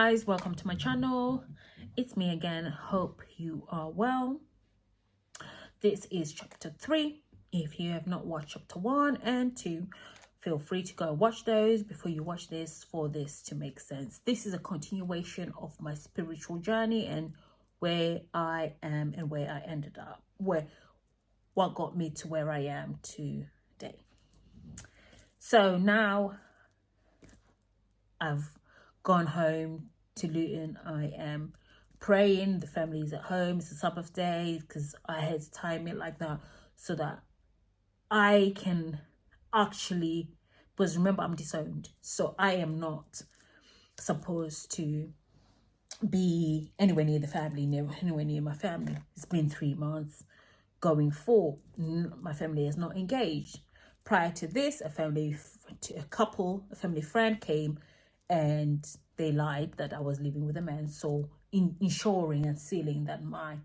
guys, welcome to my channel. It's me again. Hope you are well. This is chapter 3. If you have not watched chapter 1 and 2, feel free to go watch those before you watch this for this to make sense. This is a continuation of my spiritual journey and where I am and where I ended up, what got me to where I am today. So now I've gone home to Luton. I am praying. The family is at home. It's a Sabbath day because I had to time it like that so that I can actually, because remember, I'm disowned. So I am not supposed to be anywhere near the family, anywhere near my family. It's been 3 months going 4. My family is not engaged. Prior to this, a family friend came and they lied that I was living with a man. So ensuring and sealing that my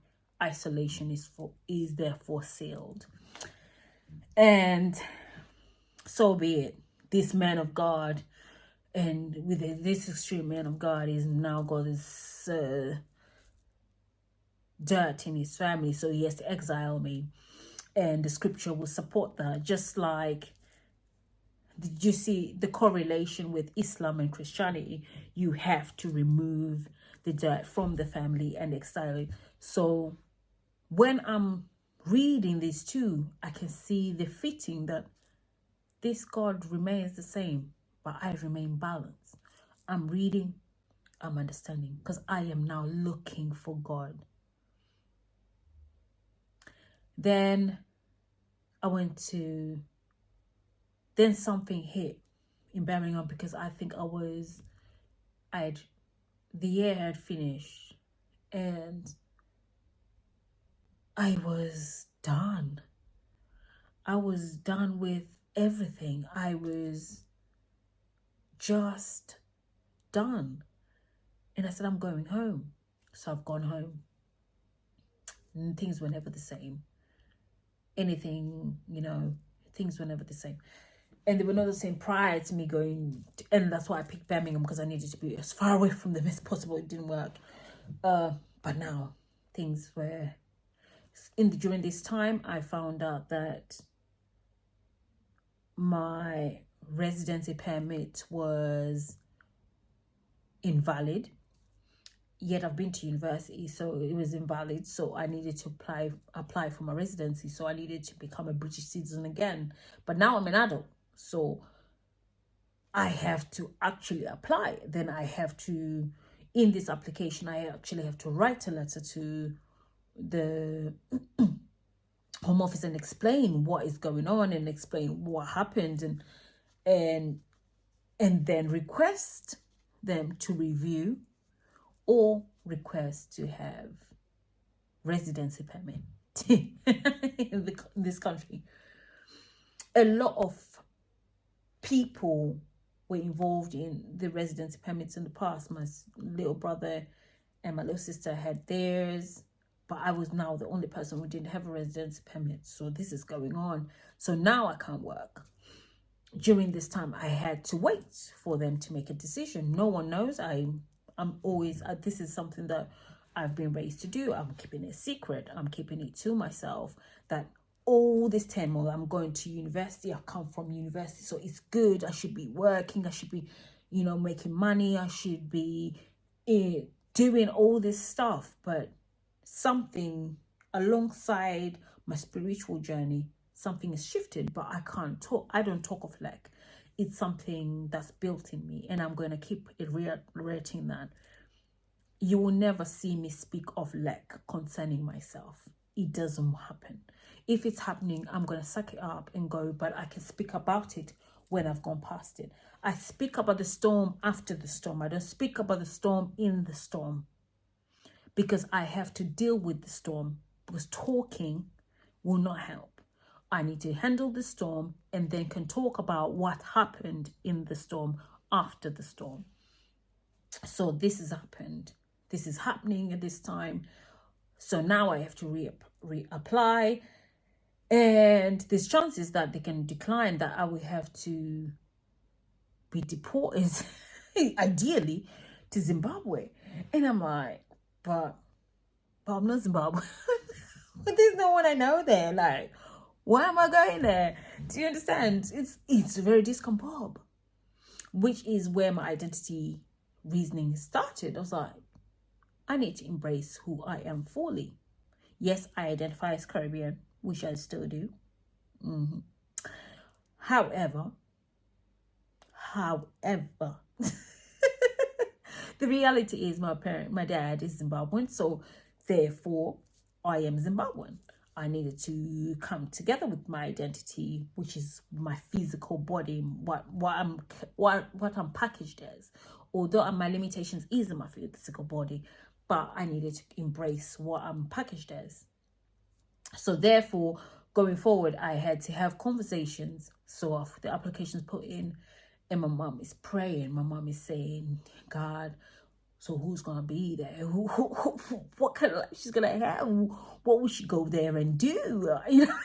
isolation is therefore sealed. And so be it. This man of God, and with this extreme man of God, is now got this dirt in his family, so he has to exile me. And the scripture will support that. Just like, did you see the correlation with Islam and Christianity? You have to remove the dirt from the family and exile it. So when I'm reading these two, I can see the fitting that this God remains the same, but I remain balanced. I'm reading, I'm understanding, because I am now looking for God. Then then something hit in Birmingham, because I think the year had finished and I was done. I was done with everything. I was just done. And I said, I'm going home. So I've gone home. And things were never the same. Things were never the same. And they were not the same prior to me going and that's why I picked Birmingham, because I needed to be as far away from them as possible. It didn't work. But now things were during this time I found out that my residency permit was invalid. Yet I've been to university, so it was invalid. So I needed to apply for my residency. So I needed to become a British citizen again. But now I'm an adult, so I have to actually apply. Then I have to, in this application, I actually have to write a letter to the Home Office and explain what is going on and explain what happened and then request them to review or request to have residency permit in this country. A lot of people were involved in the residency permits in the past. My little brother and my little sister had theirs, but I was now the only person who didn't have a residency permit. So this is going on. So now I can't work. During this time, I had to wait for them to make a decision. No one knows. I'm always, this is something that I've been raised to do. I'm keeping it secret. I'm keeping it to myself that all this time while I'm going to university, I come from university, so it's good. I should be working. I should be, making money. I should be doing all this stuff. But something alongside my spiritual journey, something has shifted, but I can't talk. I don't talk of lack. It's something that's built in me, and I'm going to keep reiterating that. You will never see me speak of lack concerning myself. It doesn't happen. If it's happening, I'm going to suck it up and go, but I can speak about it when I've gone past it. I speak about the storm after the storm. I don't speak about the storm in the storm, because I have to deal with the storm, because talking will not help. I need to handle the storm and then can talk about what happened in the storm after the storm. So this has happened. This is happening at this time. So now I have to reapply. And there's chances that they can decline, that I will have to be deported, ideally, to Zimbabwe. And I'm like, but I'm not Zimbabwe. But there's no one I know there. Like, why am I going there? Do you understand? It's very discombobulated, which is where my identity reasoning started. I was like, I need to embrace who I am fully. Yes, I identify as Caribbean, which I still do. Mm-hmm. However, the reality is my dad is Zimbabwean, so therefore I am Zimbabwean. I needed to come together with my identity, which is my physical body, what I'm packaged as. Although my limitations is in my physical body, but I needed to embrace what I'm packaged as. So therefore, going forward, I had to have conversations. So after the applications put in, and my mom is praying. My mom is saying, God, so who's going to be there? What kind of life she's going to have? What will she go there and do? You know,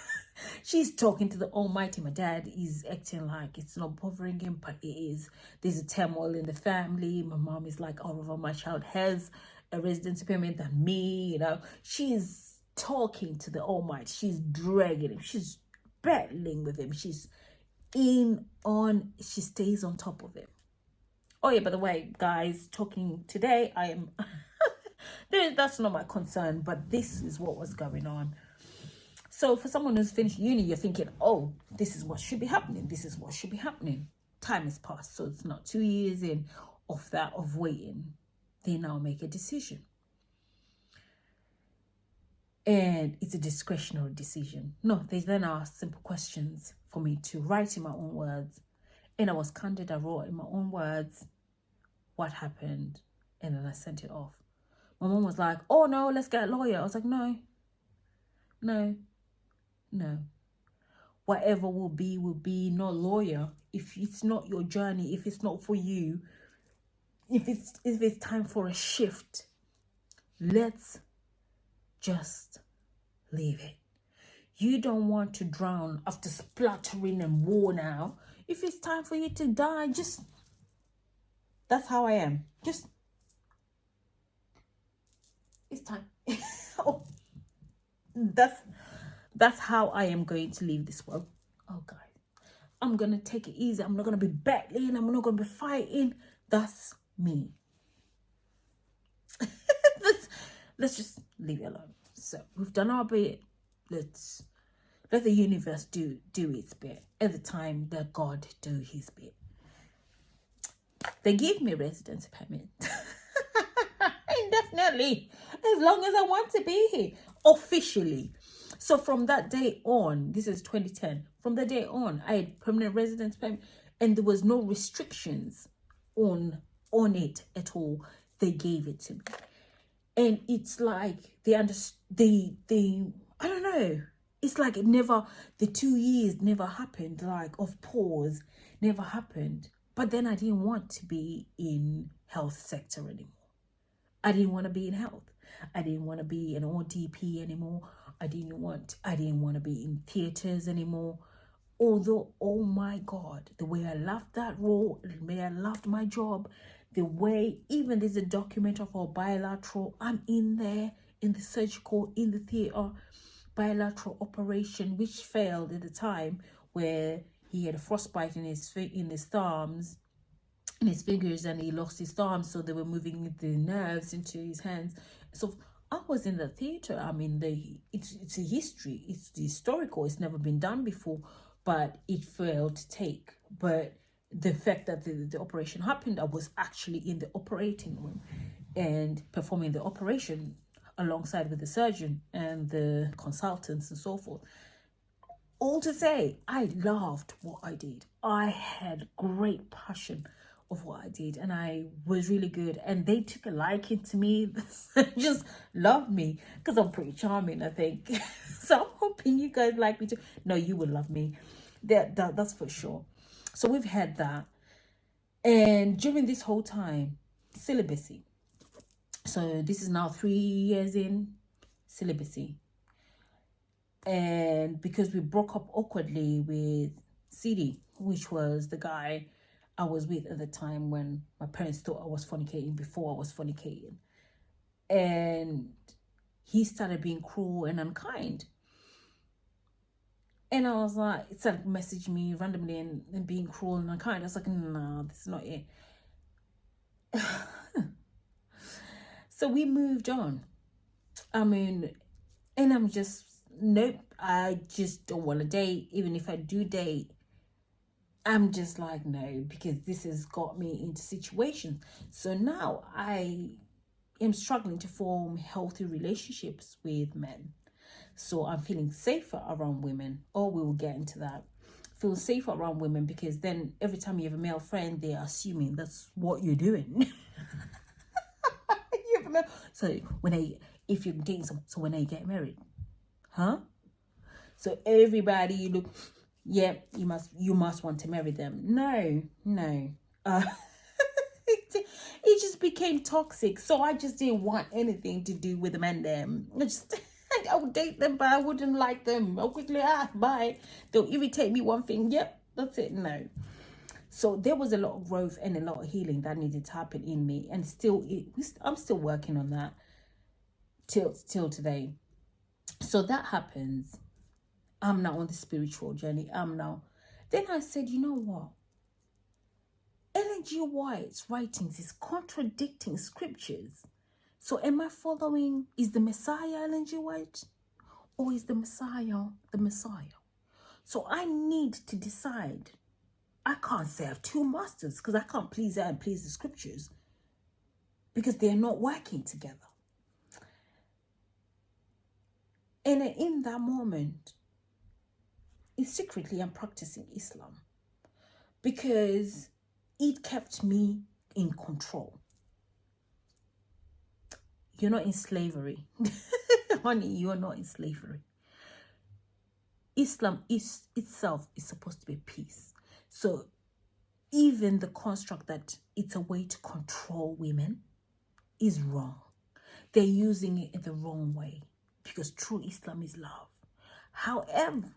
she's talking to the Almighty. My dad is acting like it's not bothering him, but it is. There's a turmoil in the family. My mom is like, oh, my child has a residency permit than me. You know, she's talking to the Almighty. She's dragging him. She's battling with him. She stays on top of him. Oh yeah, by the way, guys, talking today, I am that's not my concern, but this is what was going on. So for someone who's finished uni, you're thinking, oh, this is what should be happening. This is what should be happening. Time has passed, so it's not 2 years in of waiting. They now make a decision. And it's a discretionary decision. No, they then asked simple questions for me to write in my own words. And I was candid. I wrote in my own words what happened. And then I sent it off. My mom was like, oh, no, let's get a lawyer. I was like, no. Whatever will be, no lawyer. If it's not your journey, if it's not for you, if it's time for a shift, let's just leave it. You don't want to drown after splattering and worn out. If it's time for you to die, that's how I am. It's time. Oh, that's how I am going to leave this world. Oh, guys, I'm going to take it easy. I'm not going to be battling. I'm not going to be fighting. That's me. Let's just leave it alone. So we've done our bit. Let's let the universe do its bit at the time that God do his bit. They give me a residency permit. Indefinitely, as long as I want to be here, officially. So from that day on, this is 2010, from that day on, I had permanent residence permit, and there was no restrictions on it at all. They gave it to me. And it's like they I don't know. It's like the 2 years never happened, like of pause, never happened. But then I didn't want to be in health sector anymore. I didn't want to be in health. I didn't want to be an ODP anymore. I didn't want to be in theaters anymore. Although, oh my God, the way I loved that role, the way I loved my job, the way, even there's a document of our bilateral, I'm in there, in the surgical, in the theater, bilateral operation, which failed at the time, where he had a frostbite in his thumbs, in his fingers, and he lost his thumbs, so they were moving the nerves into his hands. So I was in the theater. I mean, it's a history, it's the historical, it's never been done before, but it failed to take. But the fact that the operation happened, I was actually in the operating room and performing the operation alongside with the surgeon and the consultants and so forth. All to say, I loved what I did. I had great passion of what I did, and I was really good, and they took a liking to me. Just loved me because I'm pretty charming, I think. So I'm hoping you guys like me too. No, you will love me. That's for sure. So we've had that, and during this whole time, celibacy. So this is now 3 years in celibacy. And because we broke up awkwardly with CD, which was the guy I was with at the time when my parents thought I was fornicating before I was fornicating. And he started being cruel and unkind. And I was like, it started messaging me randomly and being cruel and unkind. I was like, no, this is not it. So we moved on. I mean, and I'm just, nope, I just don't want to date. Even if I do date, I'm just like, no, because this has got me into situations. So now I am struggling to form healthy relationships with men. So I'm feeling safer around women. Or we will get into that. Feel safer around women because then every time you have a male friend, they're assuming that's what you're doing. You have a male. So if you're dating someone, so when they get married, huh? So everybody you look, yeah, you must want to marry them. No. It just became toxic. So I just didn't want anything to do with them and them. I would date them, but I wouldn't like them. I'll quickly, bye. They'll irritate me one thing. Yep, that's it. No. So there was a lot of growth and a lot of healing that needed to happen in me. And I'm still working on that till today. So that happens. I'm now on the spiritual journey. Then I said, you know what? Ellen G. White's writings is contradicting scriptures. So am I following, is the Messiah Ellen G. White? Or is the Messiah the Messiah? So I need to decide. I can't say I have two masters because I can't please her and please the scriptures because they're not working together. And in that moment, secretly I'm practicing Islam because it kept me in control. You're not in slavery. Honey, you're not in slavery. Islam itself is supposed to be peace. So even the construct that it's a way to control women is wrong. They're using it in the wrong way because true Islam is love. However,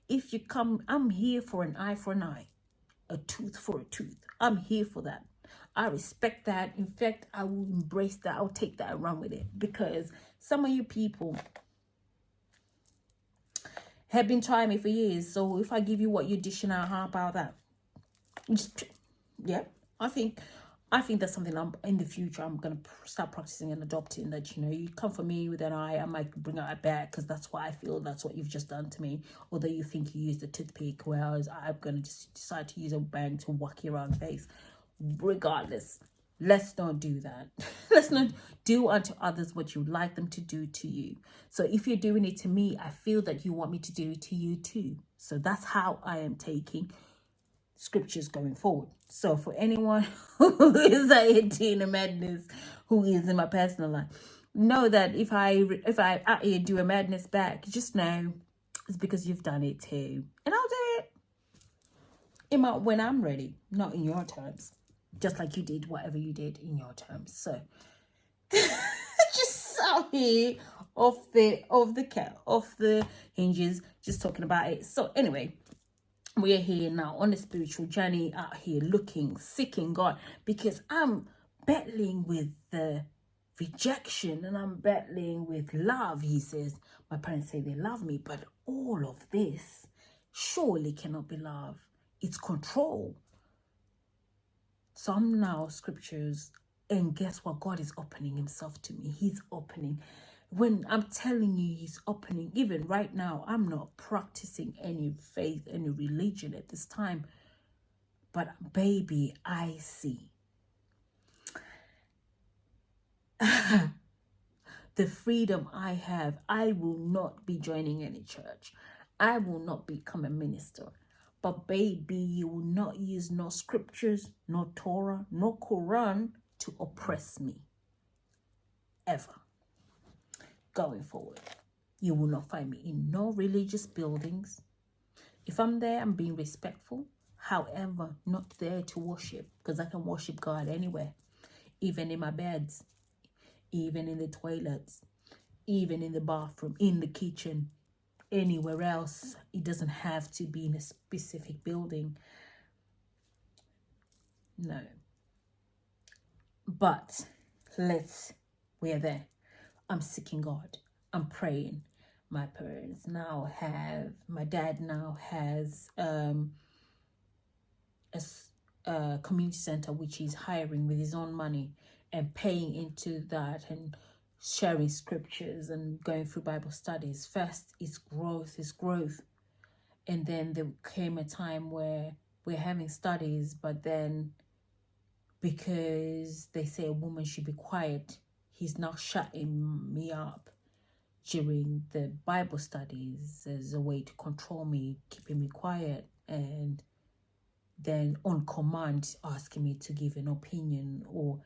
if you come, I'm here for an eye for an eye, a tooth for a tooth. I'm here for that. I respect that. In fact, I will embrace that. I'll take that and run with it because some of you people have been trying me for years. So if I give you what you're dishing out, how about that? Just, yeah, I think that's something in the future I'm going to start practicing and adopting, that, you know, you come for me with an eye, I might bring out a back because that's what I feel, that's what you've just done to me. Although you think you used a toothpick, whereas I'm going to just decide to use a bang to whack you around the face. Regardless, let's not do that. Let's not do unto others what you'd like them to do to you. So if you're doing it to me, I feel that you want me to do it to you too. So that's how I am taking scriptures going forward. So for anyone who is a madness, who is in my personal life, know that if I out here do a madness back, just know it's because you've done it too, and I'll do it when I'm ready, not in your terms, just like you did whatever you did in your terms. So just out here off the hinges, just talking about it. So anyway, we are here now on a spiritual journey, out here looking, seeking God, because I'm battling with the rejection and I'm battling with love. He says, my parents say they love me, but all of this surely cannot be love. It's control. So I'm now scriptures, and guess what? God is opening himself to me. He's opening. When I'm telling you he's opening, even right now, I'm not practicing any faith, any religion at this time. But baby, I see. The freedom I have, I will not be joining any church. I will not become a minister. But baby, you will not use no scriptures, no Torah, no Quran to oppress me. Ever. Going forward, you will not find me in no religious buildings. If I'm there, I'm being respectful. However, not there to worship, because I can worship God anywhere, even in my beds, even in the toilets, even in the bathroom, in the kitchen, anywhere else. It doesn't have to be in a specific building. No. But we're there. I'm seeking God. I'm praying. My dad now has a community center which he's hiring with his own money and paying into that and sharing scriptures and going through Bible studies. First, it's growth. And then there came a time where we're having studies, but then because they say a woman should be quiet, he's now shutting me up during the Bible studies as a way to control me, keeping me quiet, and then on command asking me to give an opinion. Or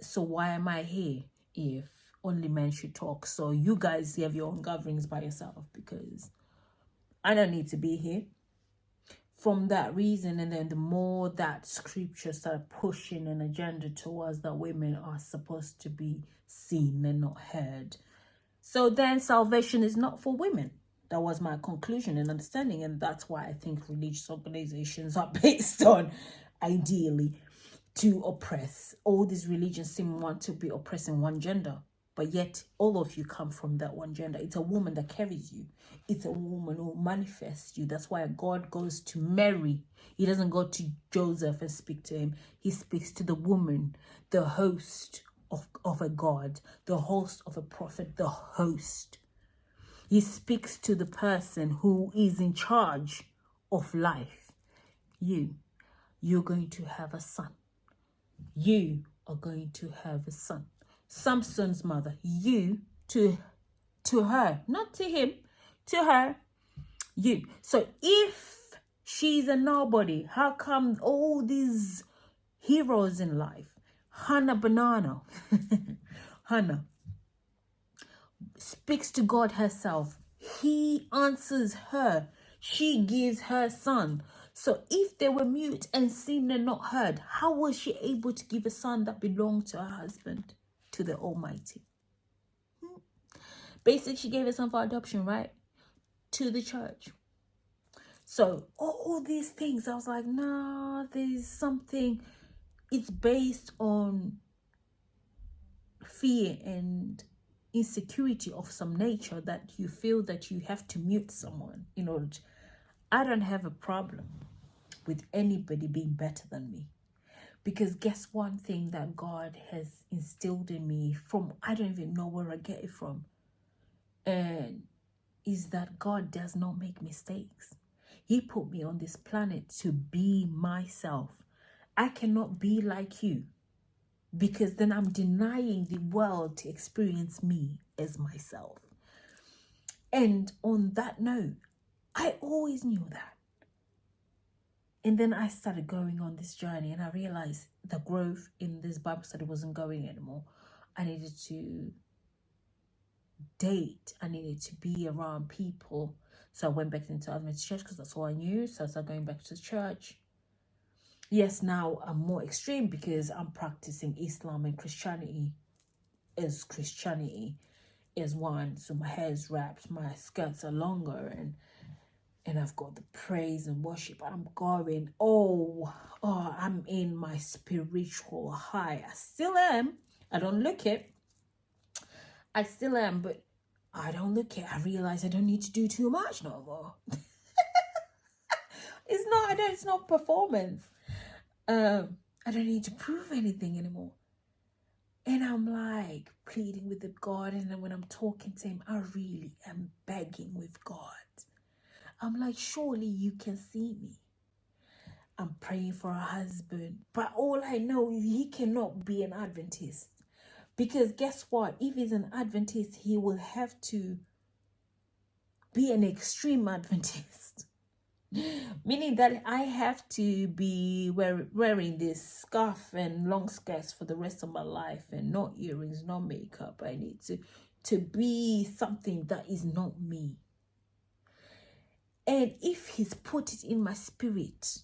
so why am I here if only men should talk? So you guys have your own gatherings by yourself, because I don't need to be here. From that reason, and then the more that scripture started pushing an agenda towards that women are supposed to be seen and not heard. So then salvation is not for women. That was my conclusion and understanding. And that's why I think religious organizations are based on, ideally, to oppress. All these religions seem want to be oppressing one gender. But yet, all of you come from that one gender. It's a woman that carries you. It's a woman who manifests you. That's why God goes to Mary. He doesn't go to Joseph and speak to him. He speaks to the woman, the host of a God, the host of a prophet, the host. He speaks to the person who is in charge of life. You're going to have a son. You are going to have a son. Samson's mother, you to her, not to him, to her, you. So if she's a nobody, how come all these heroes in life, Hannah Banana, Hannah speaks to God herself. He answers her. She gives her son. So if they were mute and seen and not heard, how was she able to give a son that belonged to her husband, to the Almighty? Basically, she gave her son for adoption, right? To the church. So all these things, I was like, nah, there's something. It's based on fear and insecurity of some nature that you feel that you have to mute someone in order to. I don't have a problem with anybody being better than me, because guess one thing that God has instilled in me from, I don't even know where I get it from, and is that God does not make mistakes. He put me on this planet to be myself. I cannot be like you, because then I'm denying the world to experience me as myself. And on that note, I always knew that. And then I started going on this journey, and I realized the growth in this Bible study wasn't going anymore. I needed to date. I needed to be around people. So I went back into Adventist church because that's all I knew. So I started going back to church. Yes, now I'm more extreme because I'm practicing Islam and Christianity as one. So my hair is wrapped, my skirts are longer, and I've got the praise and worship. I'm going, I'm in my spiritual high. I still am. I don't look it. I still am, but I don't look it. I realize I don't need to do too much no more. It's not performance. I don't need to prove anything anymore. And I'm like pleading with the God, and then when I'm talking to him, I really am begging with God. I'm like, surely you can see me. I'm praying for a husband, but all I know is he cannot be an Adventist, because guess what? If he's an Adventist, he will have to be an extreme Adventist. Meaning that I have to be wearing this scarf and long skirts for the rest of my life, and no earrings, no makeup. I need to be something that is not me. And if he's put it in my spirit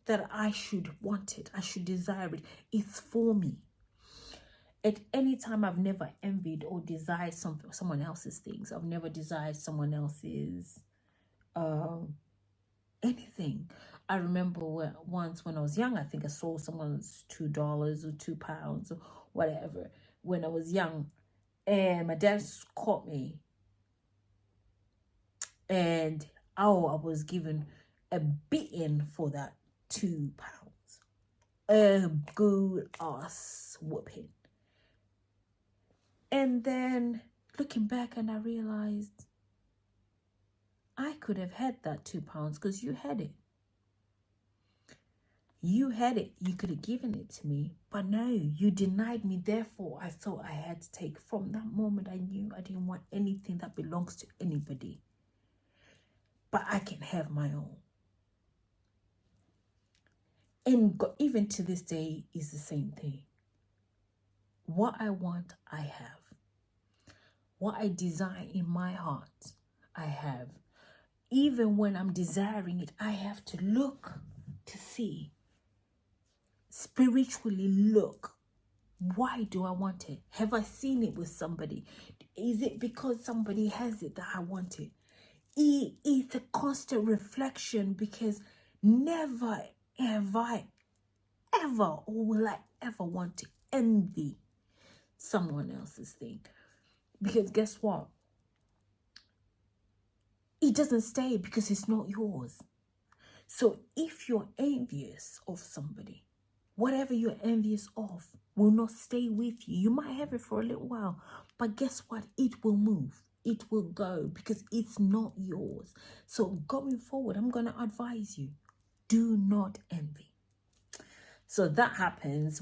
that I should want it, I should desire it, it's for me. At any time, I've never envied or desired someone else's things. I've never desired someone else's anything. I remember once when I was young, I think I saw someone's $2 or £2 or whatever when I was young, and my dad caught me, and oh, I was given a beating for that £2, a good ass whooping. And then looking back, and I realized I could have had that £2 because you had it. You had it. You could have given it to me. But no, you denied me. Therefore, I thought I had to take. From that moment, I knew I didn't want anything that belongs to anybody. But I can have my own. And even to this day is the same thing. What I want, I have. What I desire in my heart, I have. Even when I'm desiring it, I have to look to see. Spiritually look. Why do I want it? Have I seen it with somebody? Is it because somebody has it that I want it? It's a constant reflection, because never have I ever, or will I ever want to envy someone else's thing. Because guess what? It doesn't stay because it's not yours. So if you're envious of somebody, whatever you're envious of will not stay with you. You might have it for a little while, but guess what? It will move. It will go because it's not yours. So going forward, I'm going to advise you, do not envy. So that happens.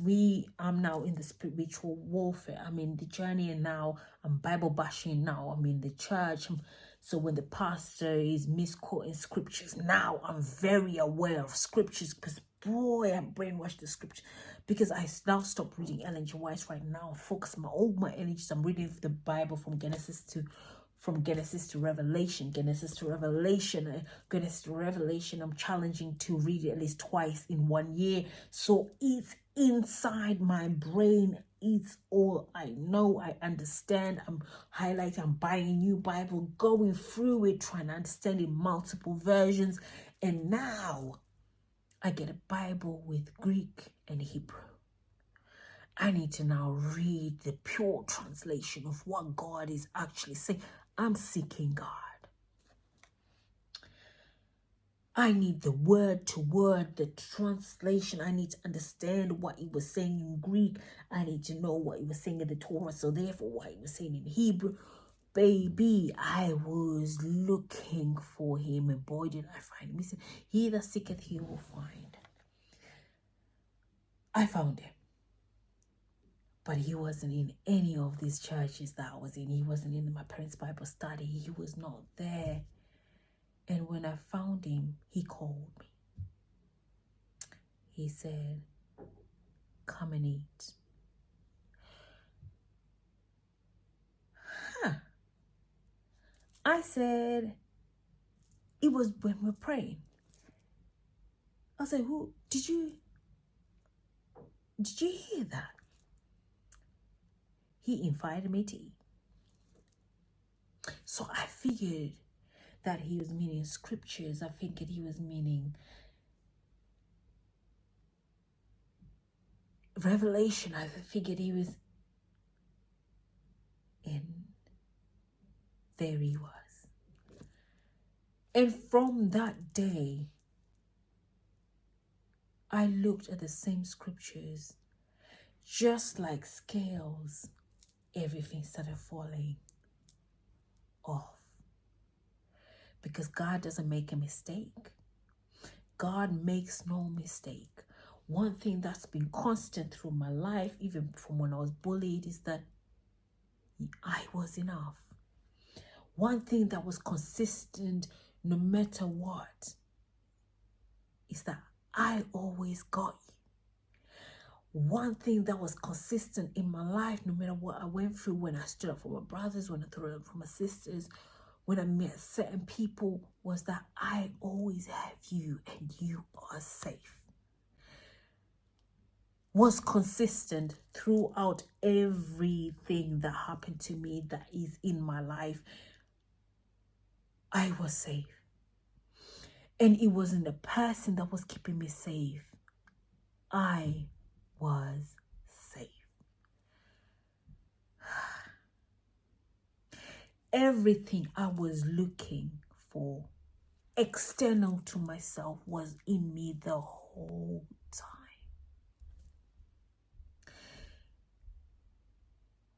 I'm now in the spiritual warfare. I'm in the journey, and now I'm Bible bashing now. I'm in the church. So when the pastor is misquoting scriptures, now I'm very aware of scriptures, because boy, I'm brainwashed the scripture. Because I now stop reading Ellen G. White right now. Focus all my energies. I'm reading the Bible from Genesis to Revelation, Genesis to Revelation. I'm challenging to read it at least twice in 1 year. So it's inside my brain. It's all I know. I understand. I'm highlighting. I'm buying a new Bible, going through it, trying to understand in multiple versions. And now I get a Bible with Greek and Hebrew. I need to now read the pure translation of what God is actually saying. I'm seeking God. I need the word to word, the translation. I need to understand what he was saying in Greek. I need to know what he was saying in the Torah. So therefore, what he was saying in Hebrew. Baby, I was looking for him, and boy, did I find him. He said, he that seeketh, he will find. I found him. But he wasn't in any of these churches that I was in. He wasn't in my parents' Bible study. He was not there. And when I found him, he called me. He said, come and eat. I said, it was when we were praying. I said, did you hear that? He invited me to eat. So I figured that he was meaning scriptures. I figured he was meaning Revelation. I figured he was in. There he was. And from that day, I looked at the same scriptures, just like scales. Everything started falling off. Because God doesn't make a mistake. God makes no mistake. One thing that's been constant through my life, even from when I was bullied, is that I was enough. One thing that was consistent no matter what is that I always got you. One thing that was consistent in my life, no matter what I went through, when I stood up for my brothers, when I stood up for my sisters, when I met certain people, was that I always have you and you are safe. Was consistent throughout everything that happened to me that is in my life. I was safe. And it wasn't the person that was keeping me safe. I was safe. Everything I was looking for, external to myself, was in me the whole time.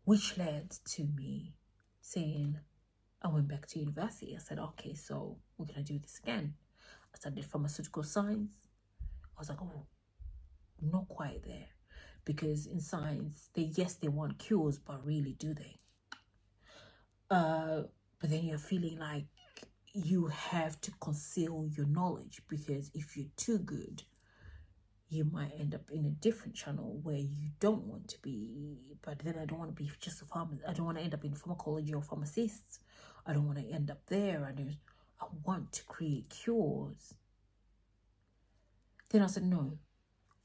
Which led to me saying, I went back to university. I said, okay, so we're going to do this again. I studied pharmaceutical science. I was like, oh, not quite there. Because in science, they want cures, but really, do they? But then you're feeling like you have to conceal your knowledge, because if you're too good, you might end up in a different channel where you don't want to be. But then I don't want to be just a pharmacist. I don't want to end up in pharmacology or pharmacists. I don't want to end up there. I want to create cures. Then I said, no,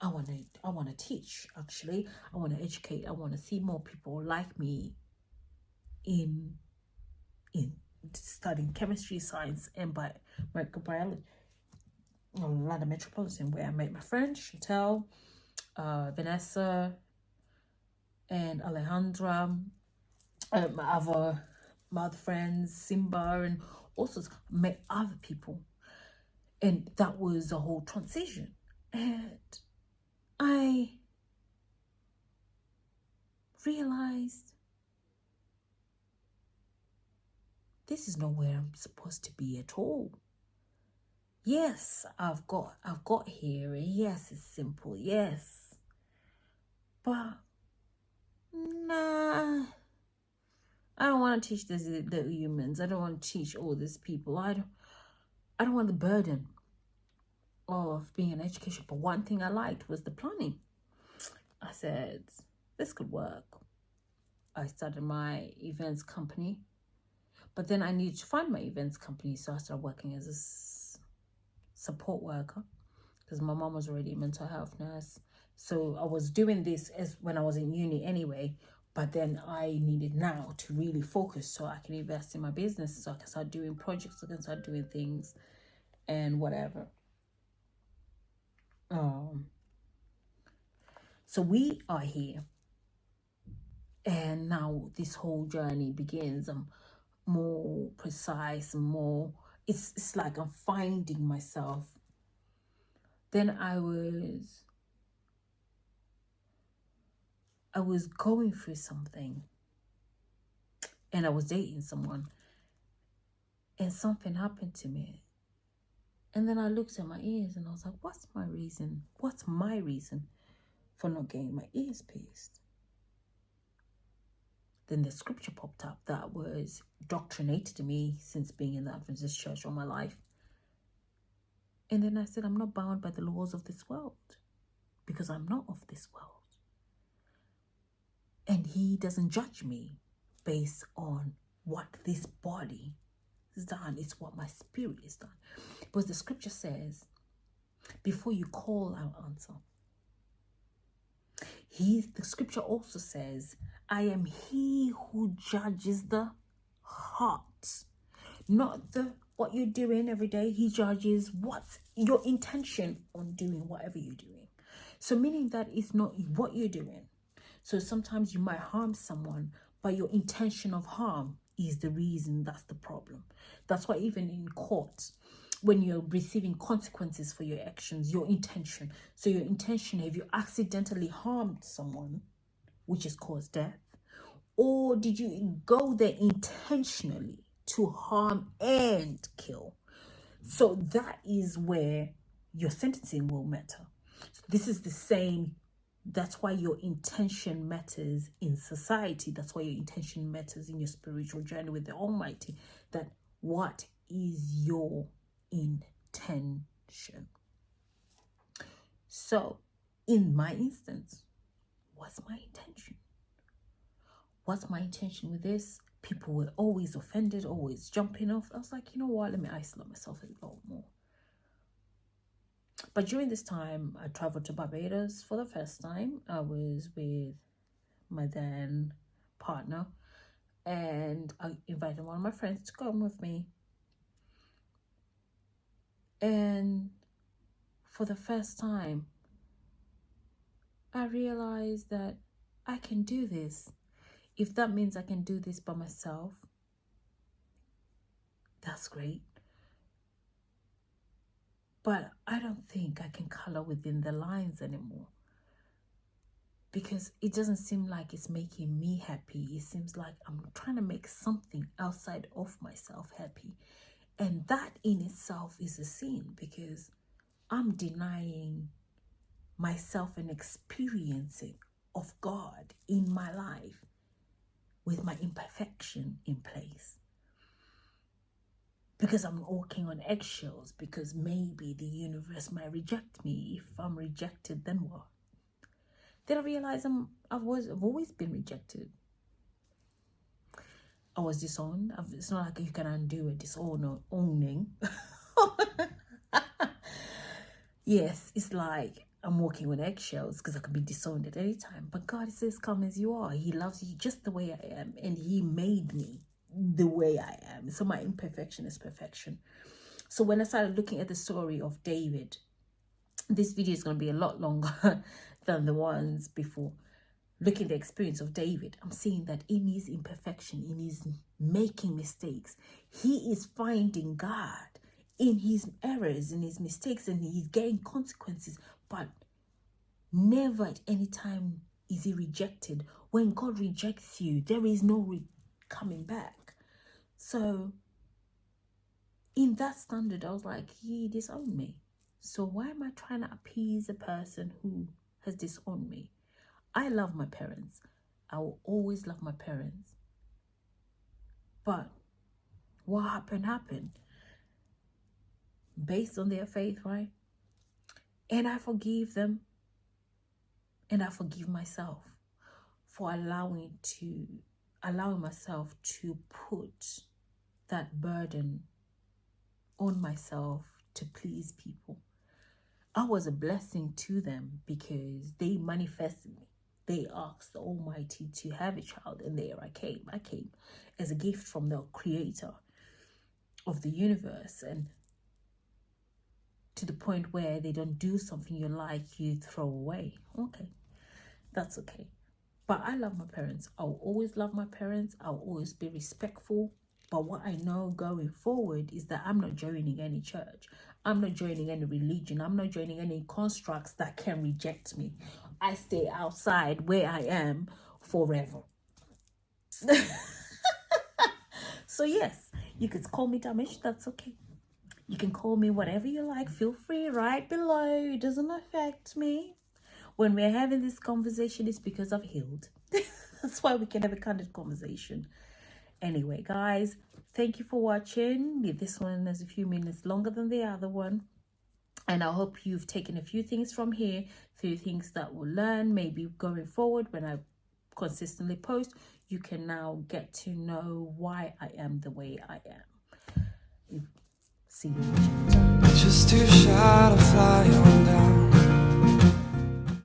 I want to teach. Actually, I want to educate. I want to see more people like me in studying chemistry, science, and microbiology. Atlanta Metropolitan, where I met my friend Chantel, Vanessa, and Alejandra, my other friends, Simba, and also met other people. And that was a whole transition. And I realized this is not where I'm supposed to be at all. Yes, I've got here. Yes, it's simple. Yes. But nah, I don't want to teach the humans. I don't want to teach all these people. I don't want the burden of being an education. But one thing I liked was the planning. I said, this could work. I started my events company. But then I needed to find my events company. So I started working as a support worker, because my mom was already a mental health nurse. So I was doing this as when I was in uni anyway, but then I needed now to really focus so I can invest in my business, so I can start doing projects, I can start doing things and whatever. So we are here, and now this whole journey begins. I'm more precise, more, it's like I'm finding myself. Then I was going through something, and I was dating someone, and something happened to me. And then I looked at my ears and I was like, what's my reason? What's my reason for not getting my ears pierced? Then the scripture popped up that was doctrinated to me since being in the Adventist church all my life. And then I said, I'm not bound by the laws of this world, because I'm not of this world. And he doesn't judge me based on what this body is done. It's what my spirit is done. Because the scripture says, before you call, I'll answer. The scripture also says, I am he who judges the heart, not what you're doing every day. He judges what's your intention on doing whatever you're doing. So meaning that it's not what you're doing. So sometimes you might harm someone, but your intention of harm is the reason. That's the problem. That's why even in court, when you're receiving consequences for your actions, your intention. So your intention, have you accidentally harmed someone, which has caused death? Or did you go there intentionally to harm and kill? So that is where your sentencing will matter. So this is the same. That's why your intention matters in society. That's why your intention matters in your spiritual journey with the Almighty. That what is your intention? So in my instance, what's my intention? What's my intention with this? People were always offended, always jumping off. I was like, you know what? Let me isolate myself a little more. But during this time, I traveled to Barbados for the first time. I was with my then partner, and I invited one of my friends to come with me. And for the first time, I realized that I can do this. If that means I can do this by myself, that's great. But I don't think I can color within the lines anymore, because it doesn't seem like it's making me happy. It seems like I'm trying to make something outside of myself happy. And that in itself is a sin, because I'm denying myself an experiencing of God in my life with my imperfection in place. Because I'm walking on eggshells, because maybe the universe might reject me. If I'm rejected, then what? Then I realize I've always been rejected. I was disowned. It's not like you can undo a disowning. Yes, it's like I'm walking on eggshells because I can be disowned at any time. But God says, come as you are. He loves you just the way I am. And He made me the way I am. So my imperfection is perfection. So when I started looking at the story of David, this video is going to be a lot longer than the ones before. Looking at the experience of David, I'm seeing that in his imperfection, in his making mistakes, he is finding God in his errors, in his mistakes, and he's getting consequences. But never at any time is he rejected. When God rejects you, there is no coming back. So in that standard, I was like, He disowned me. So why am I trying to appease a person who has disowned me? I love my parents. I will always love my parents. But what happened based on their faith, right? And I forgive them. And I forgive myself for allowing myself to put that burden on myself to please people. I was a blessing to them because they manifested me. They asked the Almighty to have a child, and there I came. I came as a gift from the Creator of the universe, and to the point where they don't do something you like, you throw away. Okay, that's okay. But I love my parents. I'll always love my parents. I'll always be respectful. But what I know going forward is that I'm not joining any church. I'm not joining any religion. I'm not joining any constructs that can reject me. I stay outside where I am forever. So yes, you could call me Damish. That's okay. You can call me whatever you like. Feel free right below. It doesn't affect me. When we're having this conversation, it's because I've healed. That's why we can have a candid conversation. Anyway, guys, thank you for watching. This one is a few minutes longer than the other one. And I hope you've taken a few things from here, few things that we'll learn. Maybe going forward, when I consistently post, you can now get to know why I am the way I am. See you. Just too shy to fly on down.